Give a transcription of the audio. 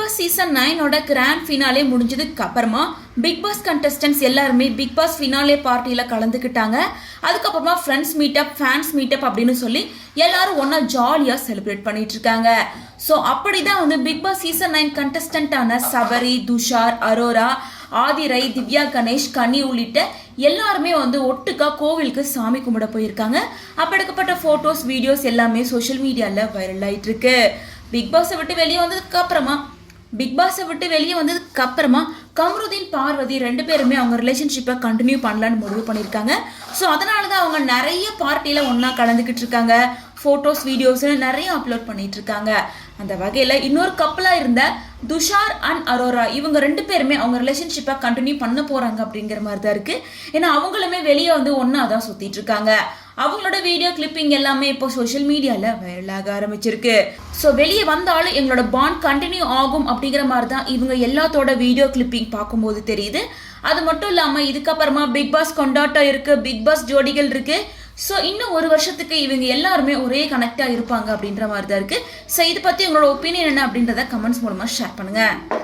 Pass season 9 grand finale முடிஞ்சதுக்கு அப்புறமா big pass contestants எல்லாருமே பிக் பாஸ் ஃபினாலே பார்ட்டியில் கலந்துக்கிட்டாங்க. அதுக்கப்புறமா ஃப்ரெண்ட்ஸ் மீட்டப், ஃபேன்ஸ் மீட்டப் அப்படின்னு சொல்லி எல்லாரும் ஒன்றா ஜாலியாக செலிப்ரேட் பண்ணிட்டு இருக்காங்க. ஸோ அப்படிதான் பிக் பாஸ் சீசன் 9 கண்டஸ்டன்டான சபரி, துஷார், அரோரா, ஆதிரை, திவ்யா கணேஷ், கனி உள்ளிட்ட எல்லாருமே ஒட்டுக்கா கோவிலுக்கு சாமி கும்பிட போயிருக்காங்க. அப்ப எடுக்கப்பட்ட போட்டோஸ், வீடியோஸ் எல்லாமே சோஷியல் மீடியாவில் வைரல் ஆயிட்டு இருக்கு. பிக் பாஸை விட்டு வெளியே வந்ததுக்கு அப்புறமா கம்ருதீன், பார்வதி ரெண்டு பேருமே அவங்க ரிலேஷன்ஷிப்பை கண்டினியூ பண்ணலான்னு முடிவு பண்ணியிருக்காங்க. ஸோ அதனால தான் அவங்க நிறைய பார்ட்டியில் ஒன்றா கலந்துக்கிட்டு இருக்காங்க. ஃபோட்டோஸ், வீடியோஸ்னு நிறைய அப்லோட் பண்ணிட்டு இருக்காங்க. அந்த வகையில் இன்னொரு கப்பலாக இருந்த துஷார் அண்ட் அரோரா இவங்க ரெண்டு பேருமே அவங்க ரிலேஷன்ஷிப்பை கண்டினியூ பண்ண போகிறாங்க அப்படிங்கிற மாதிரி தான் இருக்குது. ஏன்னா அவங்களுமே வெளியே ஒன்றா தான் சுற்றிட்டு இருக்காங்க. அவங்களோட வீடியோ கிளிப்பிங் எல்லாமே இப்போ சோஷியல் மீடியாவில் வைரலாக ஆரம்பிச்சிருக்கு. ஸோ வெளியே வந்தாலும் எங்களோட பாண்ட் கண்டினியூ ஆகும் அப்படிங்கிற மாதிரி தான் இவங்க எல்லாத்தோட வீடியோ கிளிப்பிங் பார்க்கும்போது தெரியுது. அது மட்டும் இல்லாமல் இதுக்கப்புறமா பிக் பாஸ் கொண்டாட்டம் இருக்குது, பிக் பாஸ் ஜோடிகள் இருக்குது. ஸோ இன்னும் ஒரு வருஷத்துக்கு இவங்க எல்லாருமே ஒரே கனெக்டாக இருப்பாங்க அப்படின்ற மாதிரி தான் இருக்குது. ஸோ இதை பற்றி உங்களோட ஒப்பீனியன் என்ன அப்படின்றத கமெண்ட்ஸ் மூலமாக ஷேர் பண்ணுங்கள்.